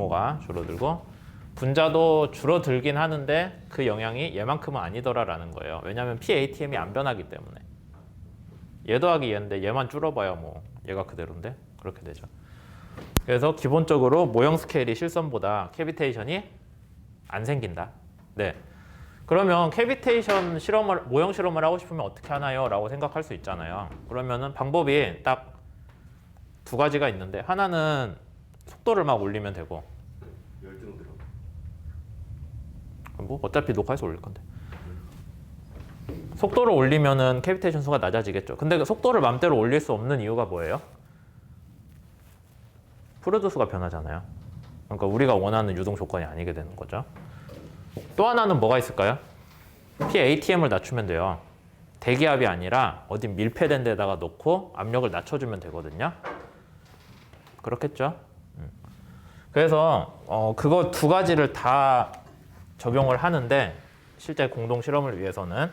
분모가 줄어들고 분자도 줄어들긴 하는데 그 영향이 얘만큼은 아니더라라는 거예요. 왜냐하면 PATM이 안 변하기 때문에. 얘 더하기 얘인데 얘만 줄어봐야 뭐 얘가 그대로인데 그렇게 되죠. 그래서 기본적으로 모형 스케일이 실선보다 캐비테이션이 안 생긴다. 네. 그러면 캐비테이션 실험을 모형 실험을 하고 싶으면 어떻게 하나요? 라고 생각할 수 있잖아요. 그러면은 방법이 딱 두 가지가 있는데 하나는 속도를 막 올리면 되고 열등 들어. 뭐 어차피 녹화해서 올릴 건데 속도를 올리면은 캐비테이션 수가 낮아지겠죠. 근데 속도를 맘대로 올릴 수 없는 이유가 뭐예요? 프루드 수가 변하잖아요. 그러니까 우리가 원하는 유동 조건이 아니게 되는 거죠. 또 하나는 뭐가 있을까요? PATM을 낮추면 돼요. 대기압이 아니라 어디 밀폐된 데다가 놓고 압력을 낮춰주면 되거든요. 그렇겠죠? 그래서 그거 두 가지를 다 적용을 하는데 실제 공동 실험을 위해서는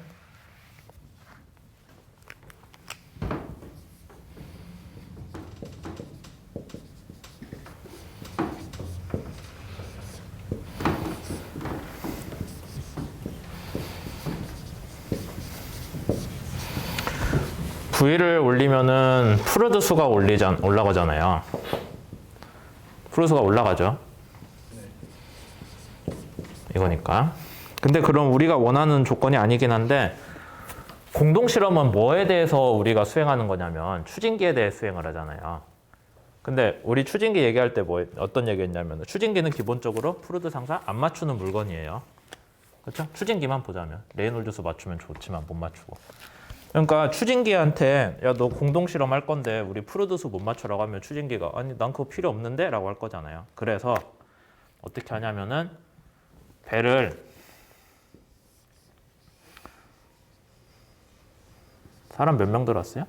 V를 올리면은 프루드 수가 올라가잖아요. 프루드 수가 올라가죠. 이거니까. 근데 그럼 우리가 원하는 조건이 아니긴 한데 공동 실험은 뭐에 대해서 우리가 수행하는 거냐면 추진기에 대해 수행을 하잖아요. 근데 우리 추진기 얘기할 때 어떤 얘기했냐면 추진기는 기본적으로 프루드 상사 안 맞추는 물건이에요. 그렇죠? 추진기만 보자면 레이놀드 수 맞추면 좋지만 못 맞추고. 그러니까 추진기한테 야 너 공동 실험 할 건데 우리 프루드 수 못 맞춰라고 하면 추진기가 아니 난 그거 필요 없는데 라고 할 거잖아요. 그래서 어떻게 하냐면은 배를 사람 몇 명 들었어요?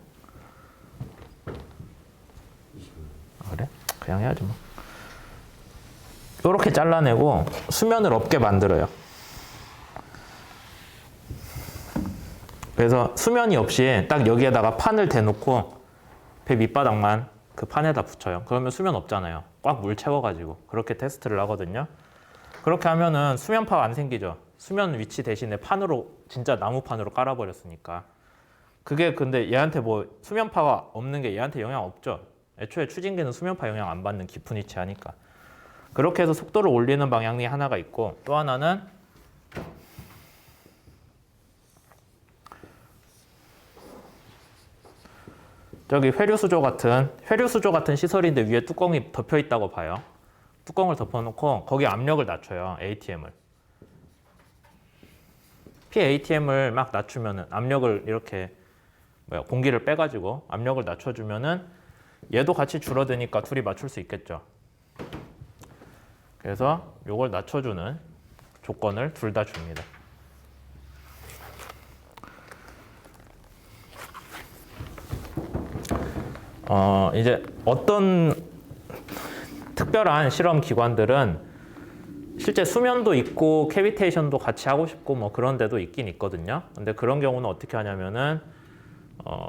아, 그래? 그냥 해야지 뭐. 이렇게 잘라내고 수면을 없게 만들어요. 그래서 수면이 없이 딱 여기에다가 판을 대놓고 배 밑바닥만 그 판에다 붙여요. 그러면 수면 없잖아요. 꽉 물 채워가지고 그렇게 테스트를 하거든요. 그렇게 하면은 수면파가 안 생기죠. 수면 위치 대신에 판으로 진짜 나무판으로 깔아버렸으니까. 그게 근데 얘한테 뭐 수면파가 없는 게 얘한테 영향 없죠. 애초에 추진기는 수면파 영향 안 받는 깊은 위치 하니까. 그렇게 해서 속도를 올리는 방향이 하나가 있고 또 하나는 저기 회류수조 같은 시설인데 위에 뚜껑이 덮여 있다고 봐요. 뚜껑을 덮어놓고 거기 압력을 낮춰요. ATM을. PATM을 막 낮추면은 압력을 이렇게 공기를 빼가지고 압력을 낮춰주면은 얘도 같이 줄어드니까 둘이 맞출 수 있겠죠. 그래서 요걸 낮춰주는 조건을 둘 다 줍니다. 이제 어떤 특별한 실험 기관들은 실제 수면도 있고 캐비테이션도 같이 하고 싶고 뭐 그런 데도 있긴 있거든요. 근데 그런 경우는 어떻게 하냐면은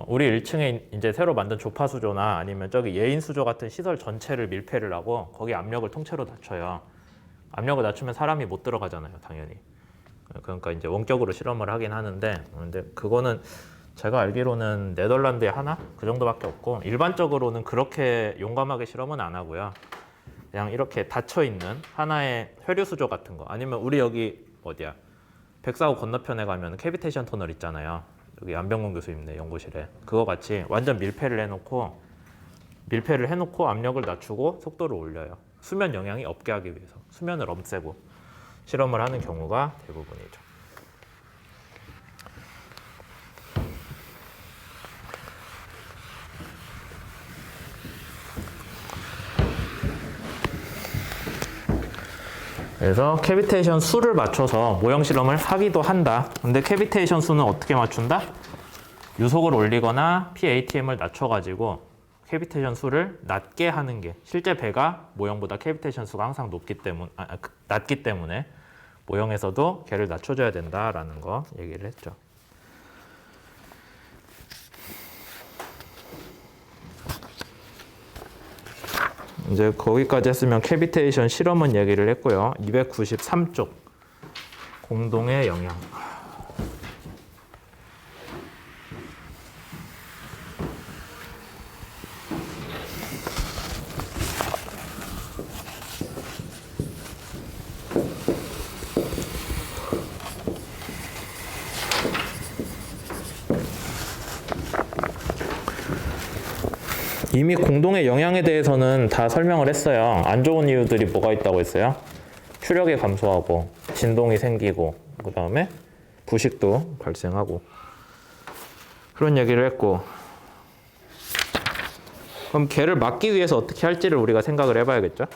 우리 1층에 이제 새로 만든 조파수조나 아니면 저기 예인수조 같은 시설 전체를 밀폐를 하고 거기 압력을 통째로 낮춰요. 압력을 낮추면 사람이 못 들어가잖아요, 당연히. 그러니까 이제 원격으로 실험을 하긴 하는데 근데 그거는 제가 알기로는 네덜란드에 하나? 그 정도밖에 없고 일반적으로는 그렇게 용감하게 실험은 안 하고요. 그냥 이렇게 닫혀있는 하나의 회류수조 같은 거 아니면 우리 여기 어디야? 백사호 건너편에 가면 캐비테이션 터널 있잖아요. 여기 안병근 교수 있네, 연구실에. 그거 같이 완전 밀폐를 해놓고 압력을 낮추고 속도를 올려요. 수면 영향이 없게 하기 위해서 수면을 없애고 실험을 하는 경우가 대부분이죠. 그래서 캐비테이션 수를 맞춰서 모형 실험을 하기도 한다. 근데 캐비테이션 수는 어떻게 맞춘다? 유속을 올리거나 PATM을 낮춰가지고 캐비테이션 수를 낮게 하는 게 실제 배가 모형보다 캐비테이션 수가 항상 낮기 때문에 모형에서도 걔를 낮춰줘야 된다라는 거 얘기를 했죠. 이제 거기까지 했으면 캐비테이션 실험은 얘기를 했고요. 293쪽 공동의 영향. 이미 공동의 영향에 대해서는 다 설명을 했어요. 안 좋은 이유들이 뭐가 있다고 했어요? 추력이 감소하고 진동이 생기고 그 다음에 부식도 발생하고 그런 얘기를 했고, 그럼 걔를 막기 위해서 어떻게 할지를 우리가 생각을 해봐야겠죠?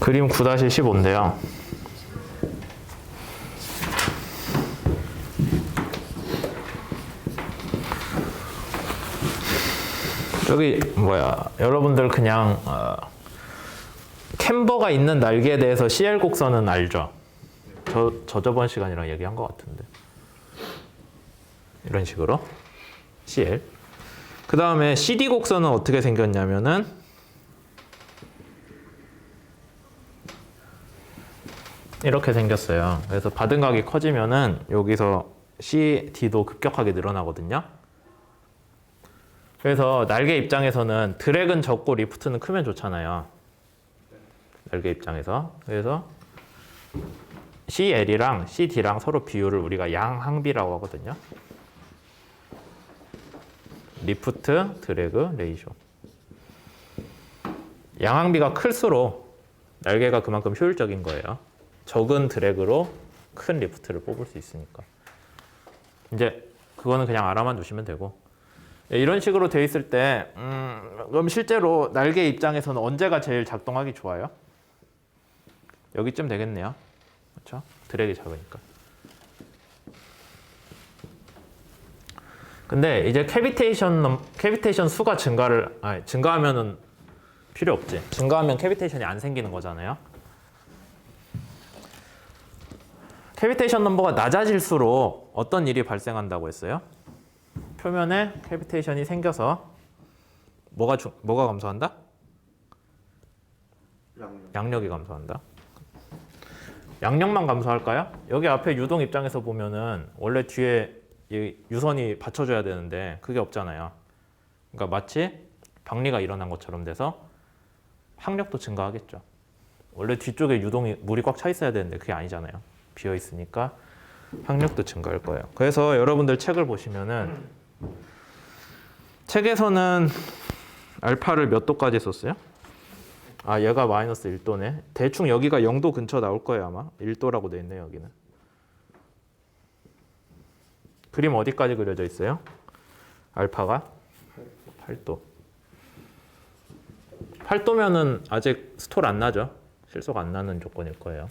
그림 9-15인데요. 여기 여러분들 그냥 캠버가 있는 날개에 대해서 CL 곡선은 알죠? 저번 시간이랑 얘기한 것 같은데. 이런 식으로 CL. 그 다음에 CD 곡선은 어떻게 생겼냐면은 이렇게 생겼어요. 그래서 받음각이 커지면은 여기서 CD도 급격하게 늘어나거든요. 그래서 날개 입장에서는 드랙은 적고 리프트는 크면 좋잖아요. 날개 입장에서. 그래서 CL이랑 CD랑 서로 비율을 우리가 양항비라고 하거든요. 리프트, 드래그, 레이쇼. 양항비가 클수록 날개가 그만큼 효율적인 거예요. 적은 드래그로 큰 리프트를 뽑을 수 있으니까. 이제 그거는 그냥 알아만 두시면 되고. 이런 식으로 돼 있을 때 그럼 실제로 날개 입장에서는 언제가 제일 작동하기 좋아요? 여기쯤 되겠네요. 그렇죠? 드랙이 작으니까. 근데 이제 캐비테이션 수가 증가하면은 필요 없지. 증가하면 캐비테이션이 안 생기는 거잖아요. 캐비테이션 넘버가 낮아질수록 어떤 일이 발생한다고 했어요? 표면에 캐비테이션이 생겨서 뭐가 감소한다? 양력이 감소한다. 양력만 감소할까요? 여기 앞에 유동 입장에서 보면은 원래 뒤에 이 유선이 받쳐줘야 되는데 그게 없잖아요. 그러니까 마치 박리가 일어난 것처럼 돼서 항력도 증가하겠죠. 원래 뒤쪽에 물이 꽉 차 있어야 되는데 그게 아니잖아요. 비어 있으니까 항력도 증가할 거예요. 그래서 여러분들 책을 보시면은 책에서는 알파를 몇 도까지 썼어요? 얘가 마이너스 1도네. 대충 여기가 0도 근처 나올 거예요, 아마. 1도라고 돼 있네요, 여기는. 그림 어디까지 그려져 있어요? 알파가 8도. 8도면은 아직 스톨 안 나죠? 실속 안 나는 조건일 거예요.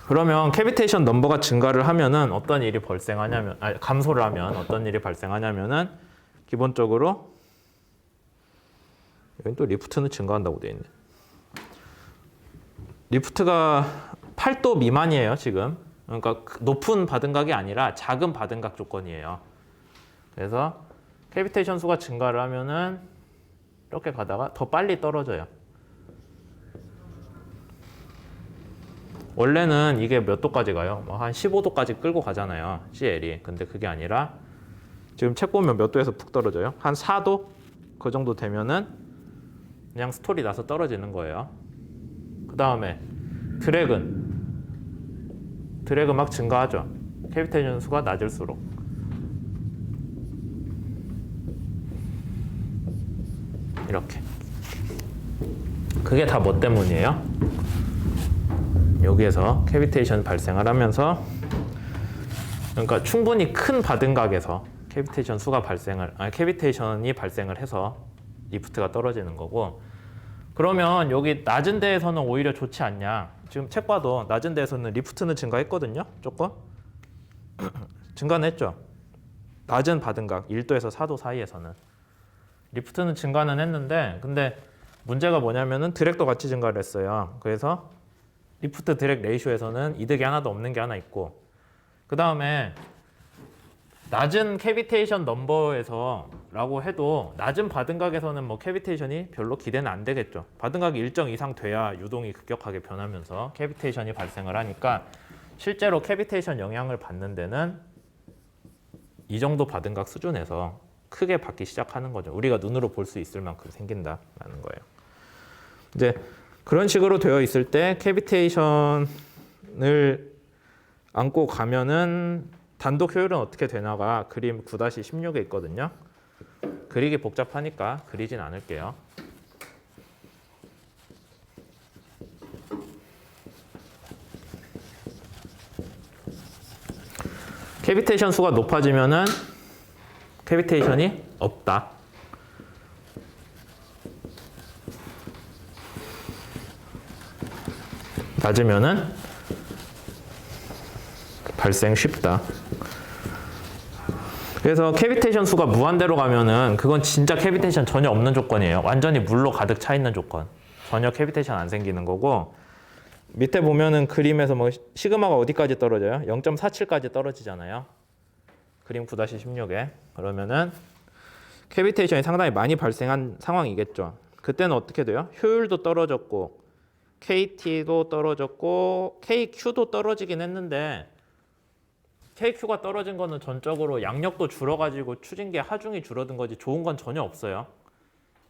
그러면 캐비테이션 넘버가 증가를 하면은 어떤 일이 발생하냐면, 감소를 하면 어떤 일이 발생하냐면은 기본적으로 여기 또 리프트는 증가한다고 되어 있네. 리프트가 8도 미만이에요, 지금. 그러니까 높은 받음각이 아니라 작은 받음각 조건이에요. 그래서 캐비테이션 수가 증가를 하면은 이렇게 가다가 더 빨리 떨어져요. 원래는 이게 몇 도까지 가요? 한 15도까지 끌고 가잖아요, CL이. 근데 그게 아니라 지금 책 보면 몇 도에서 푹 떨어져요? 한 4도? 그 정도 되면은 그냥 스톨이 나서 떨어지는 거예요. 그 다음에 드래그 막 증가하죠. 캐비테이션 수가 낮을수록. 이렇게. 그게 다 뭐 때문이에요? 여기에서 캐비테이션 발생을 하면서, 그러니까 충분히 큰 받음각에서 캐비테이션이 발생을 해서 리프트가 떨어지는 거고, 그러면 여기 낮은 데에서는 오히려 좋지 않냐? 지금 책 봐도 낮은 데에서는 리프트는 증가했거든요, 조금. 증가는 했죠. 낮은 바등각 1도에서 4도 사이에서는 리프트는 증가는 했는데 근데 문제가 뭐냐면은 드랙도 같이 증가를 했어요. 그래서 리프트 드랙 레이쇼에서는 이득이 하나도 없는 게 하나 있고 그 다음에 낮은 캐비테이션 넘버에서 라고 해도 낮은 바등각에서는 뭐 캐비테이션이 별로 기대는 안 되겠죠. 바등각이 일정 이상 돼야 유동이 급격하게 변하면서 캐비테이션이 발생을 하니까 실제로 캐비테이션 영향을 받는 데는 이 정도 바등각 수준에서 크게 받기 시작하는 거죠. 우리가 눈으로 볼 수 있을 만큼 생긴다라는 거예요. 이제 그런 식으로 되어 있을 때 캐비테이션을 안고 가면은 단독 효율은 어떻게 되나가 그림 9-16에 있거든요. 그리기 복잡하니까 그리진 않을게요. 캐비테이션 수가 높아지면은 캐비테이션이 없다. 낮으면은 발생 쉽다. 그래서 캐비테이션 수가 무한대로 가면은 그건 진짜 캐비테이션 전혀 없는 조건이에요. 완전히 물로 가득 차 있는 조건. 전혀 캐비테이션 안 생기는 거고 밑에 보면은 그림에서 뭐 시그마가 어디까지 떨어져요? 0.47까지 떨어지잖아요. 그림 9-16에. 그러면은 캐비테이션이 상당히 많이 발생한 상황이겠죠. 그때는 어떻게 돼요? 효율도 떨어졌고 KT도 떨어졌고 KQ도 떨어지긴 했는데 KQ가 떨어진 거는 전적으로 양력도 줄어가지고 추진기의 하중이 줄어든 거지 좋은 건 전혀 없어요.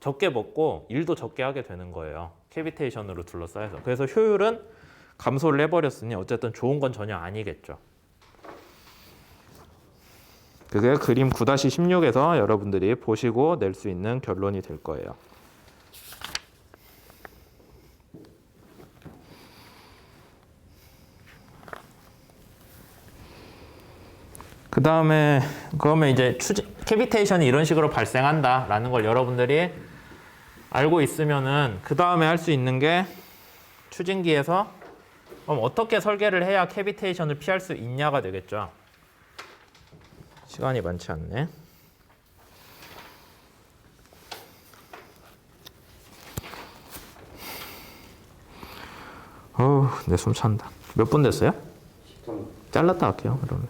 적게 먹고 일도 적게 하게 되는 거예요. 캐비테이션으로 둘러싸여서. 그래서 효율은 감소를 해버렸으니 어쨌든 좋은 건 전혀 아니겠죠. 그게 그림 9-16에서 여러분들이 보시고 낼 수 있는 결론이 될 거예요. 그 다음에 그러면 이제 캐비테이션이 이런 식으로 발생한다라는 걸 여러분들이 알고 있으면은 그 다음에 할 수 있는 게 추진기에서 그럼 어떻게 설계를 해야 캐비테이션을 피할 수 있냐가 되겠죠. 시간이 많지 않네. 어우, 내 숨 찬다. 몇 분 됐어요? 13분. 잘랐다 할게요, 그러면.